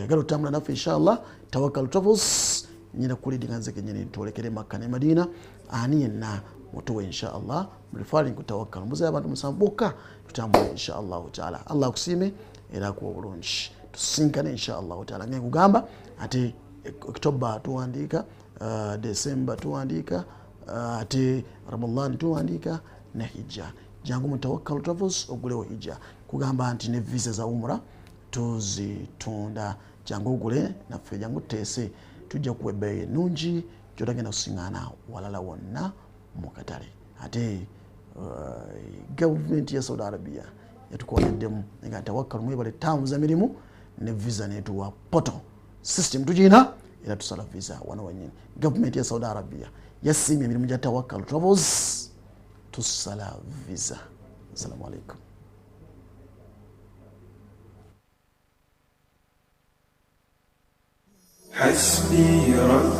agala otambula naffe inshallah Tawakkal Travels nyina kulidinga nzeke nyine ntolekere Makka ne Madina ani yenna mutuwe inshallah referring ku Tawakkal mbuza abantu 7 bokka tutambula inshallah taala Allah kusiime era ku obulungi tusinkane inshallah taala nge kugamba ate October tuwandiika December tuwandiika ate Ramadan tuwandiika ne hijja jangu mu Tawakkal Travels ogulewo hijja kugamba nti ne visa za umra tuzitunda jangu ogule naffe jangu teese tujja kuwa ebbeeyi ennungi gy'otagenda kusiŋŋaana walala wonna mu katale ate gavumenti ya Saudi Arabia yatukoleddemu nga Tawakkal mwebale ttaamu za mirimu ne visa netuwa poto system tugina era tusala visa wano wanyini gavumenti ya Saudi Arabia yasiimye emirimu gya Tawakkal Travels tusala visa. Assalamu alaikum. حسبي ربي